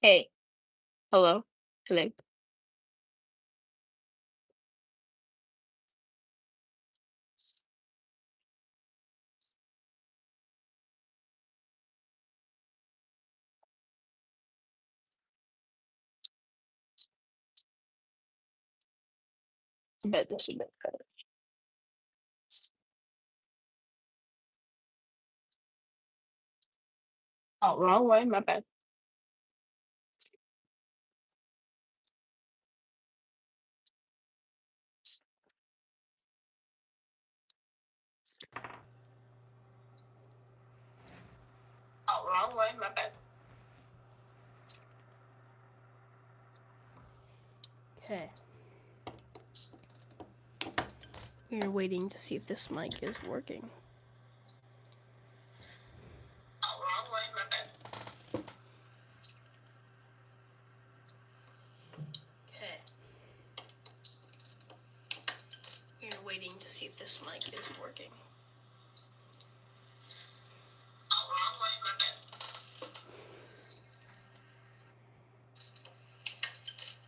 Hey, hello, hello. I bet this is a bit better. Oh, wrong way, my bad. Oh, wrong way, my bad. Okay. We're waiting to see if this mic is working. Oh, wrong way, my bad. Okay. We're waiting to see if this mic is working. Oh, wrong way, my bad.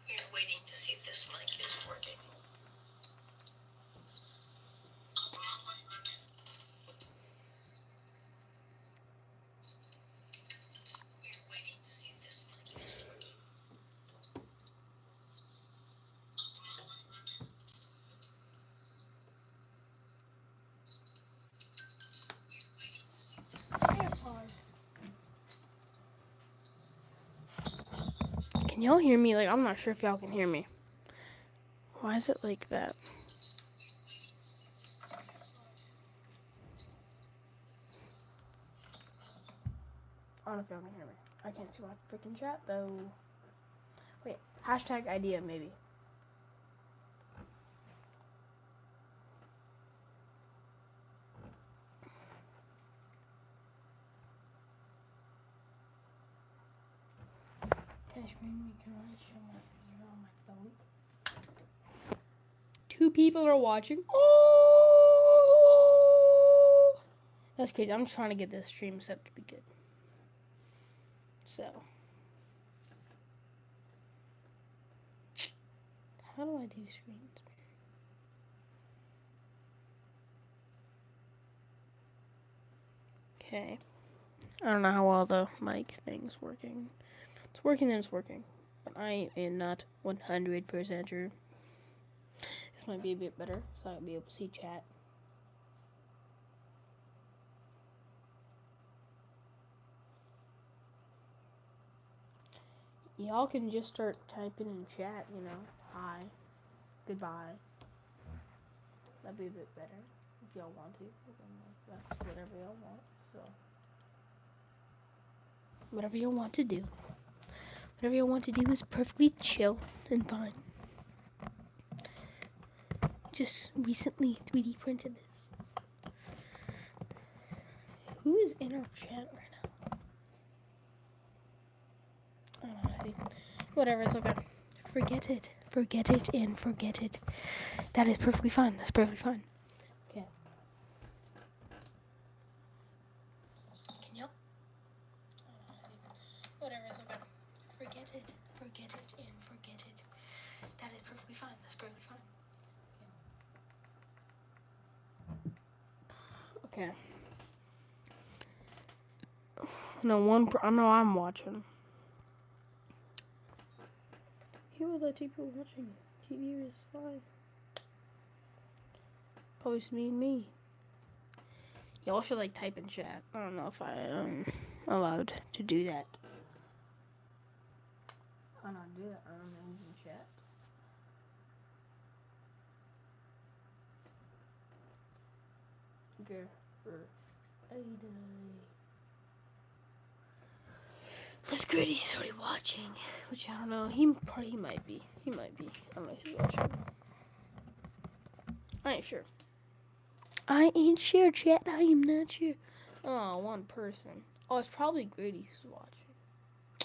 We're waiting to see if this mic is working. Oh, wrong way, my bad. We're waiting to see if this mic is working. Can y'all hear me? Like, I'm not sure if y'all can hear me. Why is it like that? I don't know if y'all can hear me. I can't see my freaking chat though. Wait, hashtag idea maybe. Can I screen me? Can I show my video on my phone? 2 people are watching. Oh, that's crazy. I'm trying to get this stream set up to be good. So, how do I do screens? Okay. I don't know how well the mic thing's working. It's working and it's working. But I am not 100% sure. This might be a bit better, so I'll be able to see chat. Y'all can just start typing in chat, you know. Hi. Goodbye. That'd be a bit better if y'all want to. That's whatever y'all want. So, whatever you want to do. Whatever you want to do is perfectly chill and fun. Just recently 3D printed this. Who is in our chat right now? I don't know. See, whatever. It's okay. Forget it. Forget it and forget it. That is perfectly fine. That's perfectly fine. Okay. Can you? Whatever. It's okay. Forget it. Forget it and forget it. That is perfectly fine. That's perfectly fine. Okay. No, I know I'm watching. Who are the people watching? TV is fine. Probably just me and me. Y'all should like type in chat. I don't know if I am allowed to do that. I don't do that. I don't know in chat. Okay. This Gritty's already watching, which I don't know. He might be. He might be. I don't know who's watching. I ain't sure. I ain't sure, chat. I am not sure. Oh, one person. Oh, it's probably Gritty who's watching.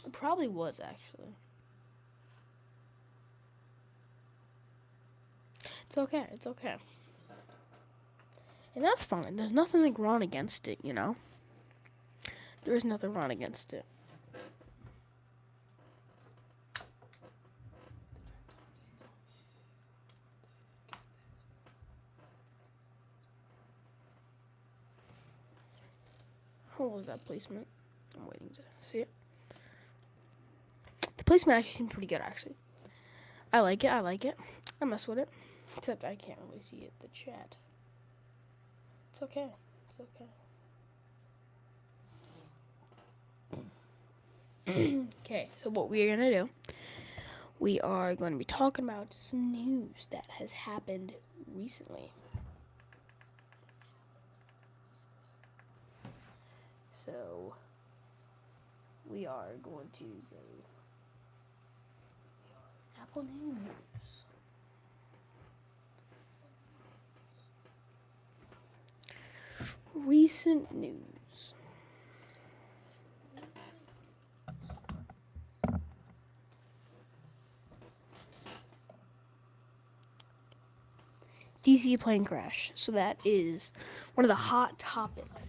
It probably was actually. It's okay. It's okay. And that's fine. There's nothing like wrong against it, you know? There's nothing wrong against it. How was that placement? I'm waiting to see it. The placement actually seems pretty good, actually. I like it. I mess with it. Except I can't really see it, the chat. It's okay. Okay, so what we're going to do, we are going to be talking about some news that has happened recently. So, we are going to say Apple News. Recent news. DC plane crash. So that is one of the hot topics.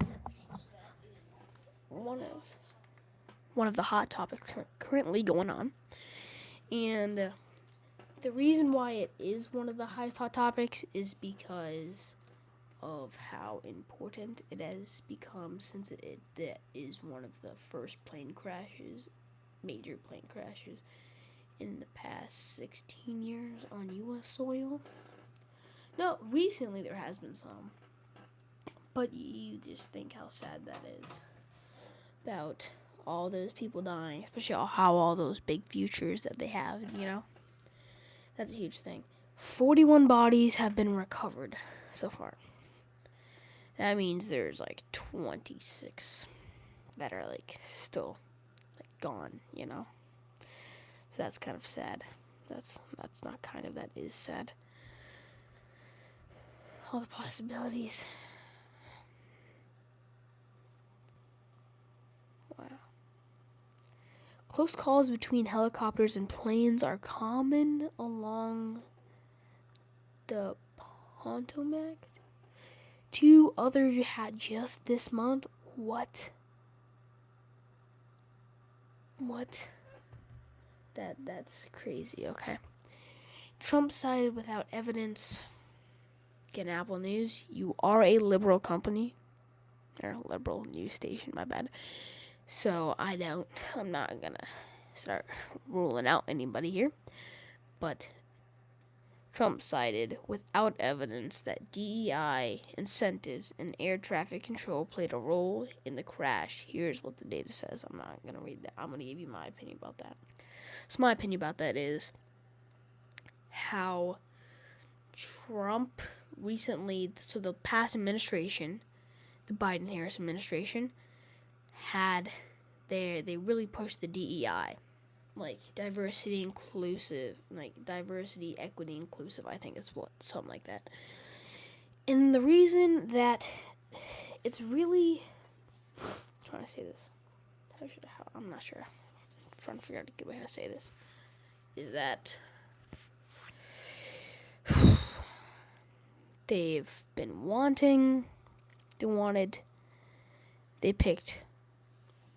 One of the hot topics currently going on. And the reason why it is one of the highest hot topics is because of how important it has become, since that is one of the first major plane crashes in the past 16 years on U.S. soil. No, recently there has been some, but you just think how sad that is about all those people dying, especially how all those big futures that they have, that's a huge thing. 41 bodies have been recovered so far. That means there's 26 that are still gone, So that's kind of sad. That's not kind of, that is sad. All the possibilities. Wow. Close calls between helicopters and planes are common along the Potomac. 2 others had just this month. What? That's crazy. Okay. Trump cited without evidence. Again, Apple News, you are a liberal company. Or a liberal news station, my bad. So I'm not gonna start ruling out anybody here. But Trump cited without evidence that DEI incentives and air traffic control played a role in the crash. Here's what the data says. I'm not going to read that. I'm going to give you my opinion about that. So my opinion about that is how Trump recently, so the past administration, the Biden-Harris administration, they really pushed the DEI. Diversity, equity, inclusive, I think it's something like that. And the reason that it's really, I'm trying to say this, I'm not sure, I'm trying to figure out a good way to say this, is that they've been they picked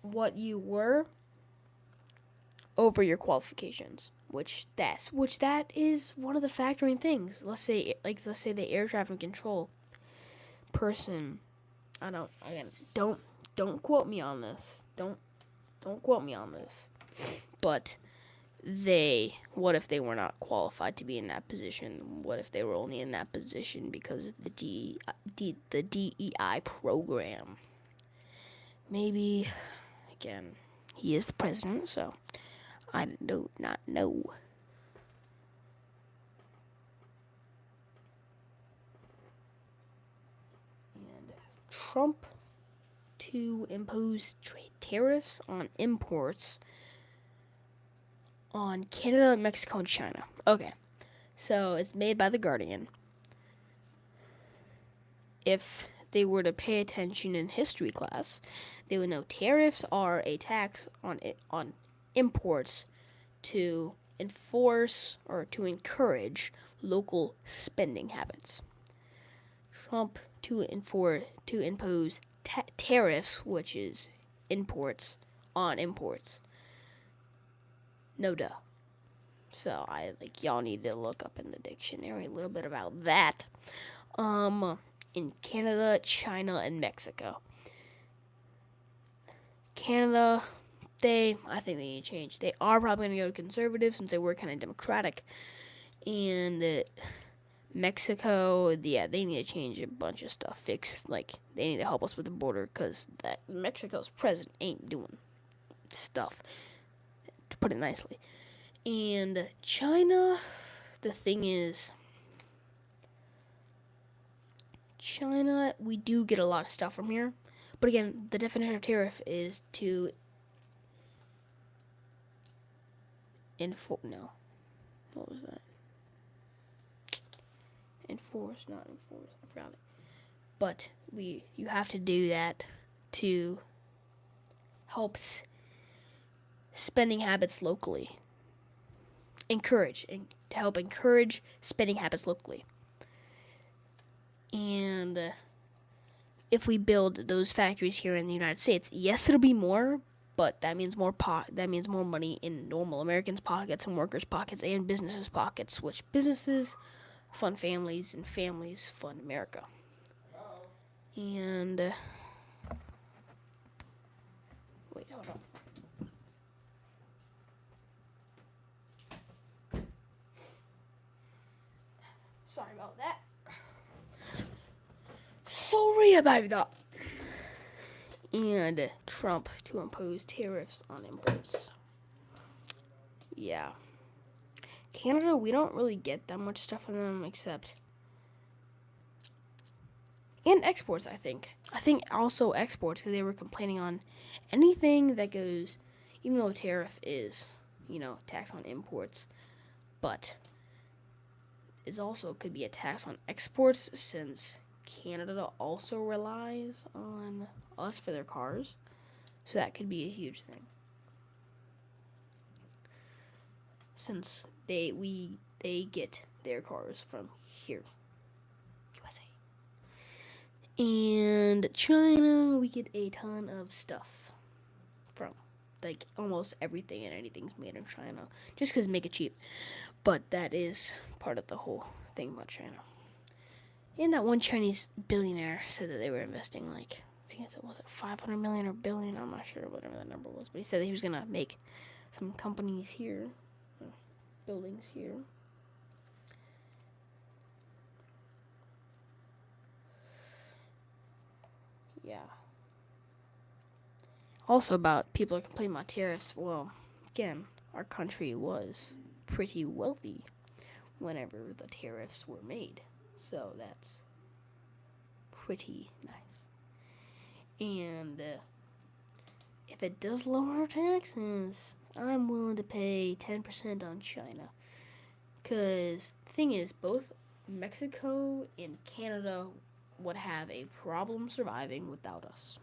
what you were over your qualifications, which that is one of the factoring things. Let's say the air traffic control person. Don't quote me on this. Don't quote me on this. But what if they were not qualified to be in that position? What if they were only in that position because of the DEI program? Maybe, again, he is the president, so I do not know. And Trump to impose trade tariffs on imports on Canada, Mexico, and China. Okay, so it's made by The Guardian. If they were to pay attention in history class, they would know tariffs are a tax on imports to enforce or to encourage local spending habits. Trump to impose tariffs, which is imports on imports. No duh. So y'all need to look up in the dictionary a little bit about that. In Canada, China, and Mexico. Canada, I think they need to change. They are probably going to go conservative since they were kind of democratic. And Mexico, yeah, they need to change a bunch of stuff. Fix, like, they need to help us with the border because that Mexico's president ain't doing stuff, to put it nicely. And China, the thing is, China, we do get a lot of stuff from here. But again, the definition of tariff is to no. What was that? Enforce, not enforce. I forgot it. But you have to do that to help spending habits locally. To help encourage spending habits locally. And if we build those factories here in the United States, yes, it'll be more, but that means more money in normal Americans' pockets and workers' pockets and businesses' pockets, which businesses fund families and families fund America. And wait, hold on. Sorry about that. Sorry about that. And Trump to impose tariffs on imports. Yeah. Canada, we don't really get that much stuff from them except... And exports, I think. I think also exports, because they were complaining on anything that goes... Even though a tariff is, tax on imports. But it also could be a tax on exports since Canada also relies on us for their cars. So that could be a huge thing. Since they get their cars from here, USA. And China, we get a ton of stuff from. Like, almost everything and anything's made in China. Just because make it cheap. But that is part of the whole thing about China. And that one Chinese billionaire said that they were investing, like, I think it was 500 million or billion, I'm not sure, whatever that number was. But he said that he was going to make some companies here. Buildings here. Yeah. Also about people are complaining about tariffs. Well, again, our country was pretty wealthy whenever the tariffs were made. So that's pretty nice. And if it does lower our taxes, I'm willing to pay 10% on China. Because the thing is, both Mexico and Canada would have a problem surviving without us.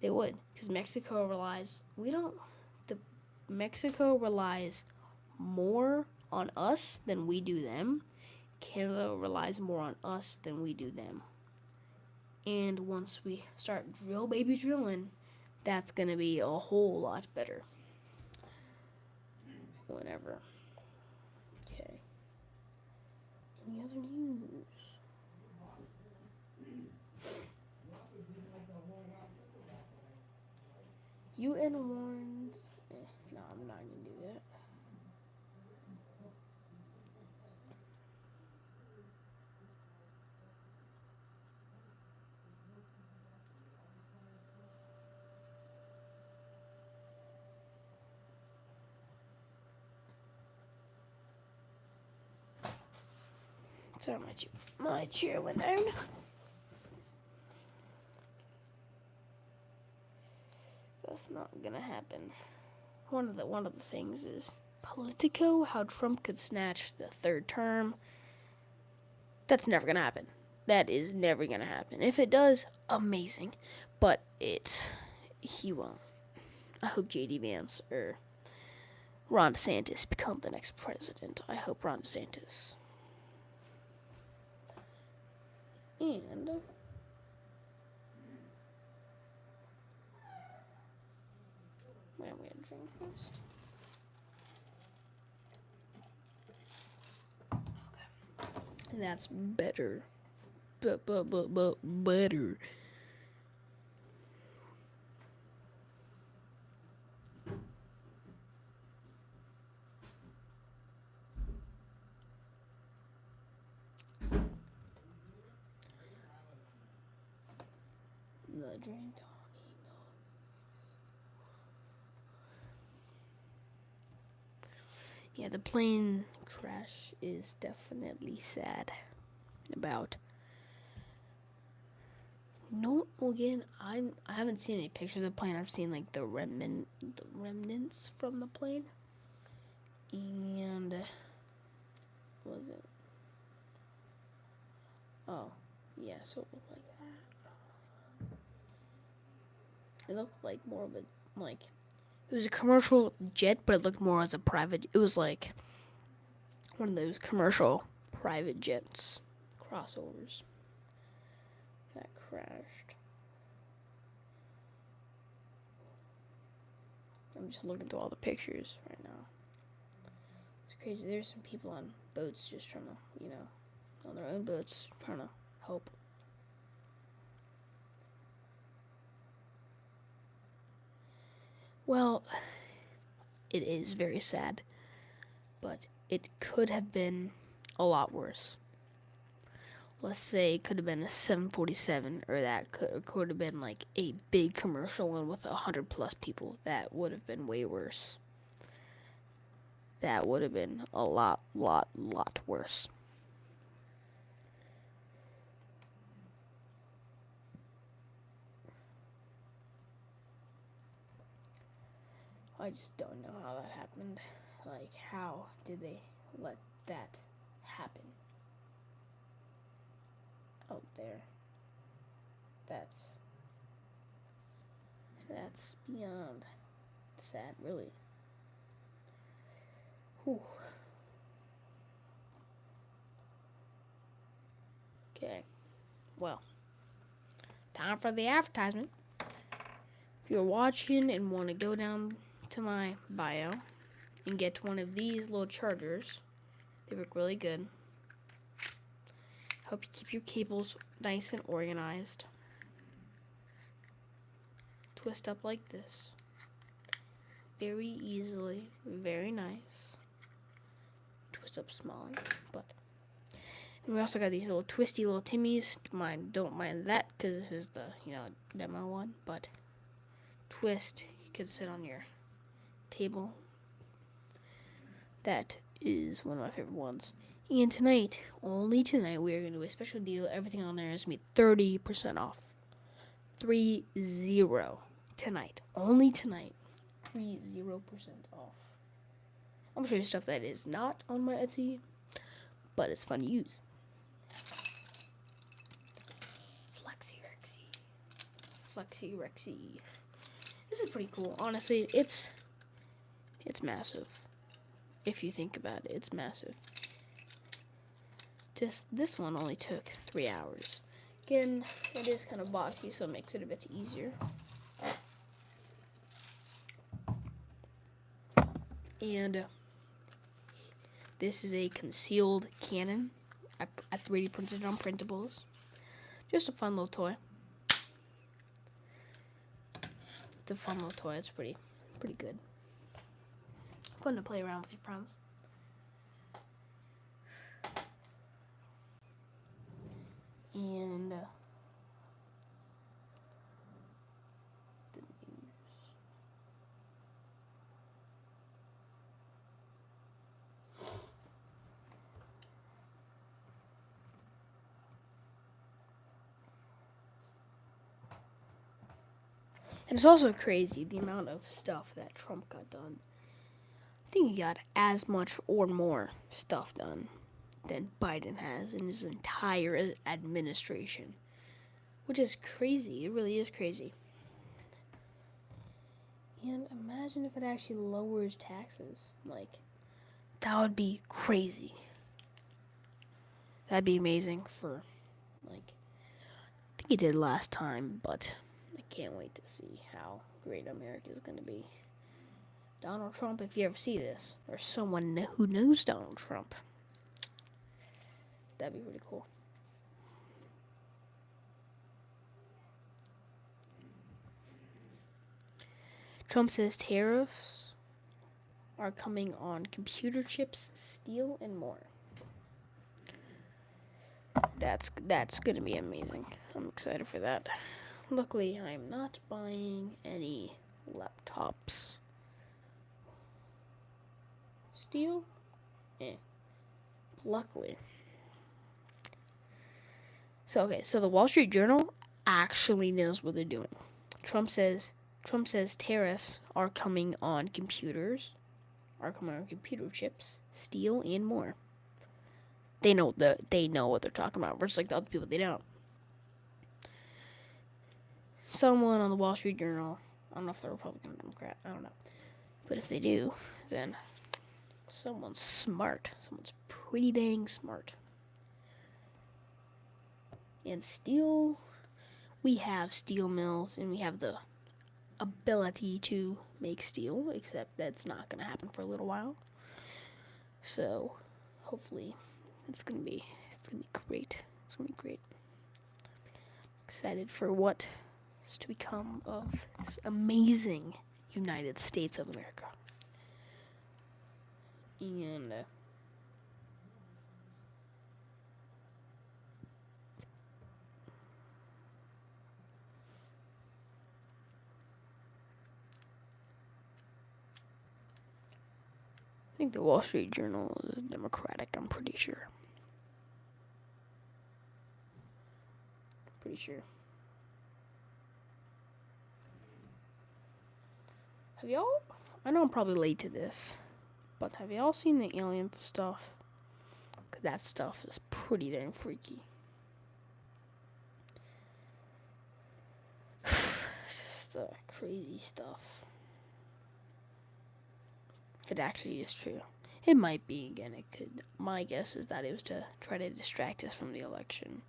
They would. Because Mexico relies more on us than we do them. Canada relies more on us than we do them. And once we start drilling, that's going to be a whole lot better. Whatever. Okay. Any other news? UN warns... no, I'm not going to do that. Sorry, my chair went down. That's not gonna happen. One of the things is Politico, how Trump could snatch the third term. That's never gonna happen. That is never gonna happen. If it does, amazing. But he won't. I hope J.D. Vance or Ron DeSantis become the next president. I hope Ron DeSantis. And wait, I'm gonna drink first. Okay. And that's better. Better. Drink. Yeah, the plane crash is definitely sad. About no, again, I haven't seen any pictures of the plane. I've seen like the remnants from the plane, and what was it? Oh, yeah, so it looked like that. It looked like more of a like it was a commercial jet, but it looked more as a private. It was like one of those commercial private jets crossovers that crashed. I'm just looking through all the pictures right now. It's crazy. There's some people on boats just trying to, on their own boats, trying to help. Well, it is very sad, but it could have been a lot worse. Let's say it could have been a 747, or that could have been like a big commercial one with 100+ people. That would have been way worse. That would have been a lot worse. I just don't know how that happened. Like, how did they let that happen? Out there. That's beyond sad, really. Whew. Okay. Well, time for the advertisement. If you're watching and want to go down to my bio and get one of these little chargers, they work really good. Help you keep your cables nice and organized. Twist up like this. Very easily. Very nice. Twist up smaller, but. And we also got these little twisty little Timmies. Don't mind that, because this is the, demo one. But twist, you can sit on your table. That is one of my favorite ones. And tonight, only tonight, we are going to do a special deal. Everything on there is going to be 30% off. 30 tonight. Only tonight. 30% off. I'm sure stuff that is not on my Etsy, but it's fun to use. Flexi Rexy. This is pretty cool. Honestly, it's massive. If you think about it, it's massive. Just this one only took 3 hours. Again, it is kind of boxy, so it makes it a bit easier. And this is a concealed cannon. I 3D printed it on printables. Just a fun little toy. It's a fun little toy. It's pretty good. Fun to play around with your friends. And the news. And it's also crazy the amount of stuff that Trump got done. I think he got as much or more stuff done than Biden has in his entire administration. Which is crazy. It really is crazy. And imagine if it actually lowers taxes. Like, that would be crazy. That'd be amazing for, like, I think he did last time, but I can't wait to see how great America is going to be. Donald Trump, if you ever see this, or someone who knows Donald Trump, that'd be really cool. Trump says tariffs are coming on computer chips, steel, and more. That's going to be amazing. I'm excited for that. luckily, I'm not buying any laptops. Steel? Luckily. So the Wall Street Journal actually knows what they're doing. Trump says tariffs are coming on computers, computer chips, steel, and more. They know what they're talking about, versus like the other people they don't. Someone on the Wall Street Journal, I don't know if they're Republican or Democrat, I don't know. But if they do, then someone's smart. Someone's pretty dang smart. And steel, we have steel mills and we have the ability to make steel, except that's not going to happen for a little while. So, hopefully, it's gonna be great. It's gonna be great. Excited for what is to become of this amazing United States of America. And I think the Wall Street Journal is Democratic, I'm pretty sure. Pretty sure. Have y'all, I know I'm probably late to this, but have y'all seen the alien stuff? 'Cause that stuff is pretty dang freaky. Just the crazy stuff. If it actually is true. It might be, again, it could. My guess is that it was to try to distract us from the election.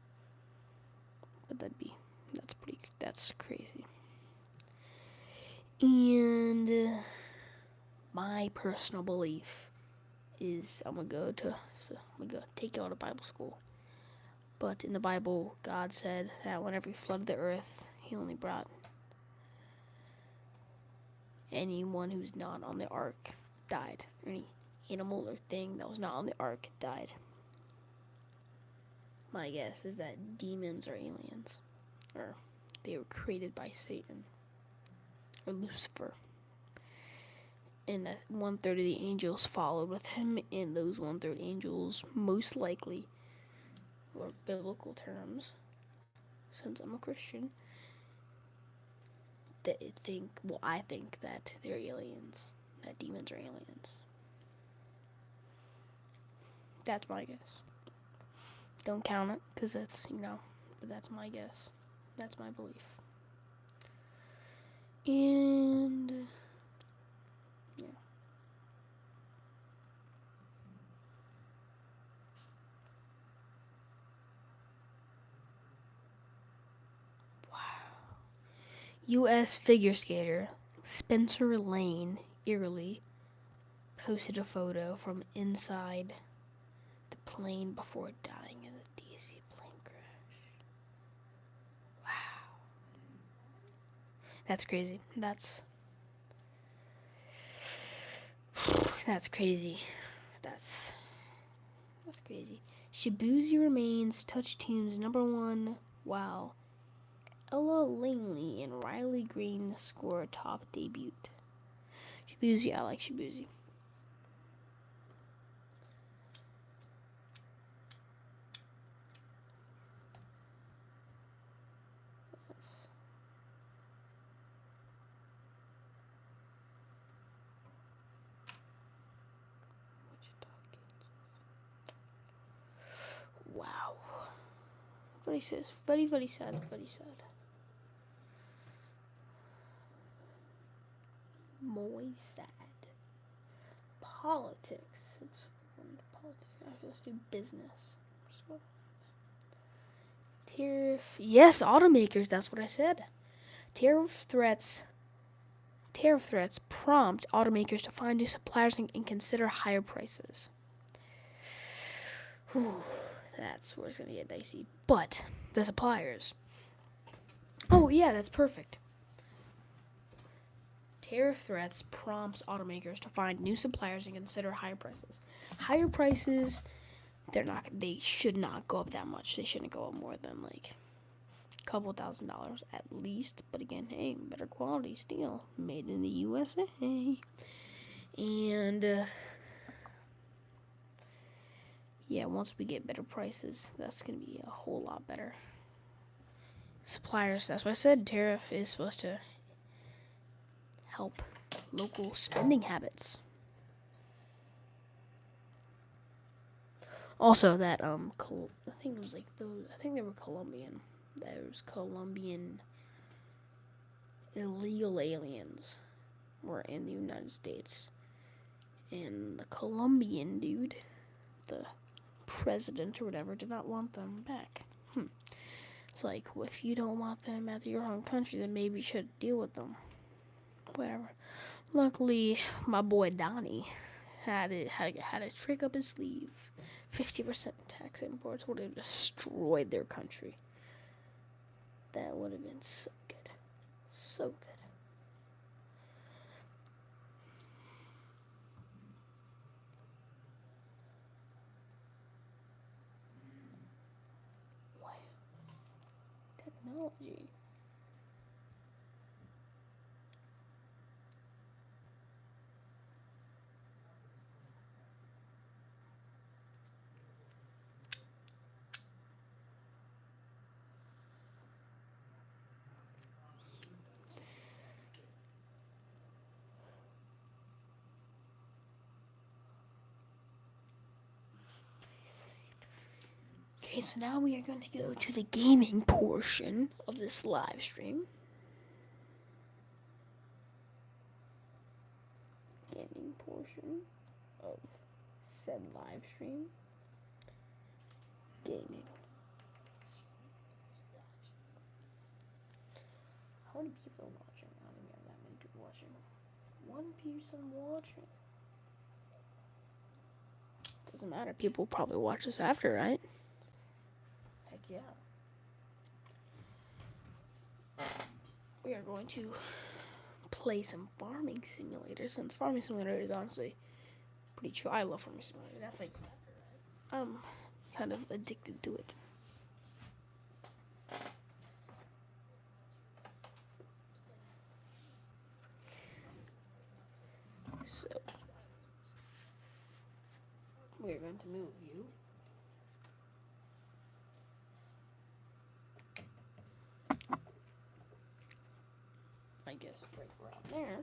But that's crazy. And my personal belief is I'm gonna take you out of Bible school. But in the Bible, God said that whenever he flooded the earth, he only brought anyone who's not on the ark died. Any animal or thing that was not on the ark died. My guess is that demons are aliens. Or they were created by Satan. Or Lucifer. And that 1/3 of the angels followed with him, and those 1/3 angels most likely, or biblical terms, since I'm a Christian, I think that they're aliens. That demons are aliens. That's my guess. Don't count it, because that's, but that's my guess. That's my belief. And yeah. Wow. U.S. figure skater Spencer Lane eerily posted a photo from inside the plane before dying in the DC plane crash. Wow. That's crazy. That's crazy. That's crazy. Shabuzi remains Touch Team's #1. Wow. Ella Langley and Riley Green score top debut. Shabuzi, I like Shabuzi. Wow. Very sad. Very, very sad. Very sad. More sad. Politics. It's politics. I have to do business. Tariff. Yes, automakers. That's what I said. Tariff threats prompt automakers to find new suppliers and consider higher prices. Whew, that's where it's going to get dicey. But the suppliers. Oh, yeah, that's perfect. Tariff threats prompts automakers to find new suppliers and consider higher prices. Higher prices, they should not go up that much. They shouldn't go up more than couple $1,000 at least. But again, hey, better quality steel, made in the USA. And yeah, once we get better prices, that's gonna be a whole lot better. Suppliers, that's what I said. Tariff is supposed to help local spending habits. Also, that I think it was like those. I think they were Colombian. Those Colombian illegal aliens were in the United States, and the Colombian dude, the president or whatever, did not want them back. It's like, well, if you don't want them at your home country, then maybe you should deal with them. Whatever. Luckily, my boy Donnie had a trick up his sleeve. 50% tax imports would have destroyed their country. That would have been so good. So good. Wow. Technology. Okay, so now we are going to go to the gaming portion of this live stream. Gaming portion of said live stream. Gaming. How many people are watching? I don't think we have that many people watching. One person watching. Doesn't matter. People probably watch this after, right? Heck yeah. We are going to play some Farming Simulator, since Farming Simulator is honestly pretty chill. I love Farming Simulator. That's like, I'm kind of addicted to it. So, we're going to move you. I guess right around there.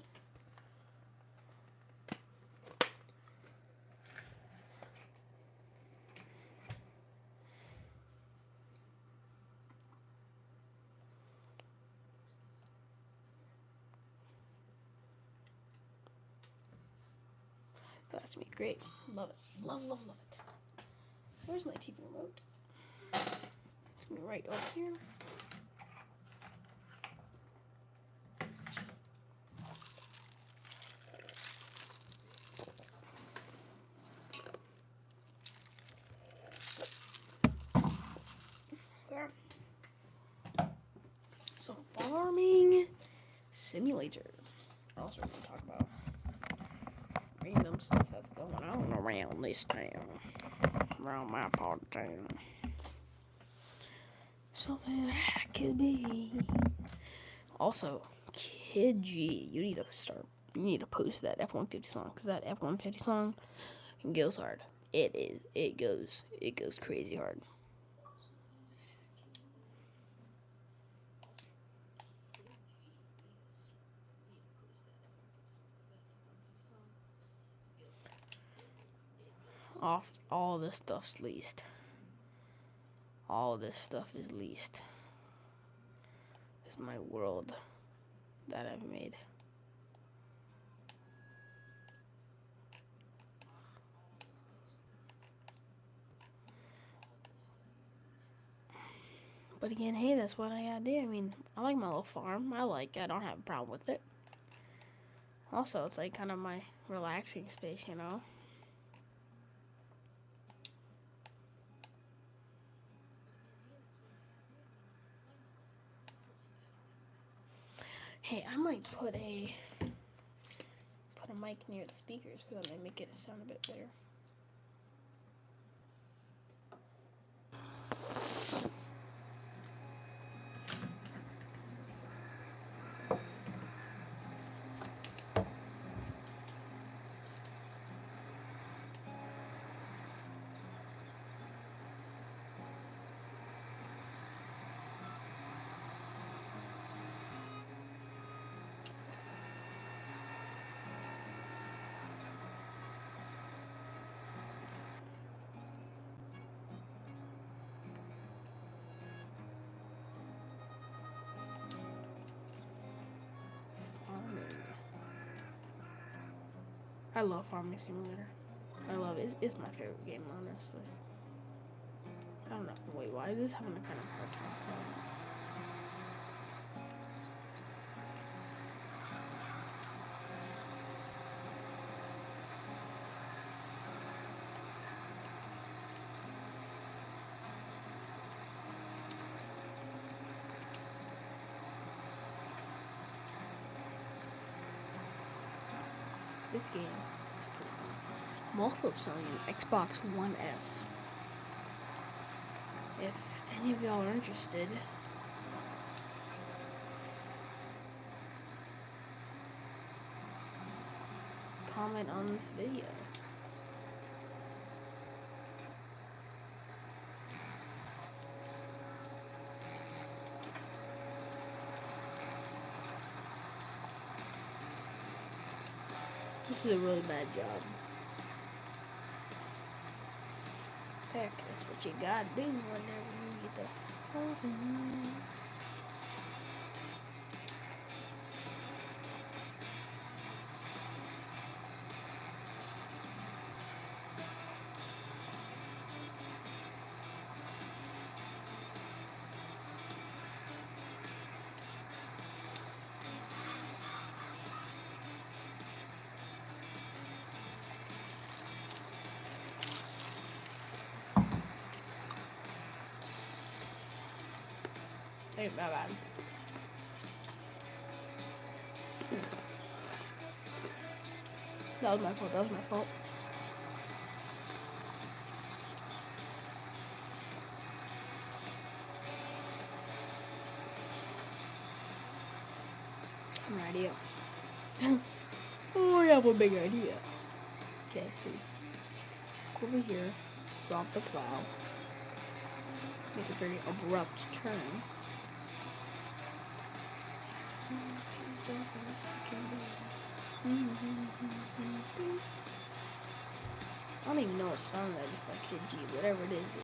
That's me. Great. Love it. Love, love, love it. Where's my TV remote? It's gonna be right over here. So, Farming Simulator. We're also going to talk about random stuff that's going on around this town. Around my part of town. Something that could be. Also, Kid G, you need to post that F-150 song, because that F-150 song goes hard. It goes crazy hard. All this stuff's leased. All this stuff is leased. This is my world that I've made. But again, hey, that's what I gotta do. I mean, I like my little farm. I don't have a problem with it. Also, it's like kind of my relaxing space, you know? Hey, I might put a mic near the speakers, because that might make it sound a bit better. I love Farming Simulator. I love it. It's my favorite game, honestly. I don't know. Wait, why is this having a kind of hard time? This game is pretty fun. I'm also selling an Xbox One S. If any of y'all are interested, comment on this video. This is a really bad job. Heck, that's what you gotta do whenever you get the phone. Hey, my bad. That was my fault. That was my fault. I have an idea. Oh, I have a big idea. Okay, see. Go over here. Drop the plow. Make a very abrupt turn. I don't even know what song that is by Kid G. Whatever it is,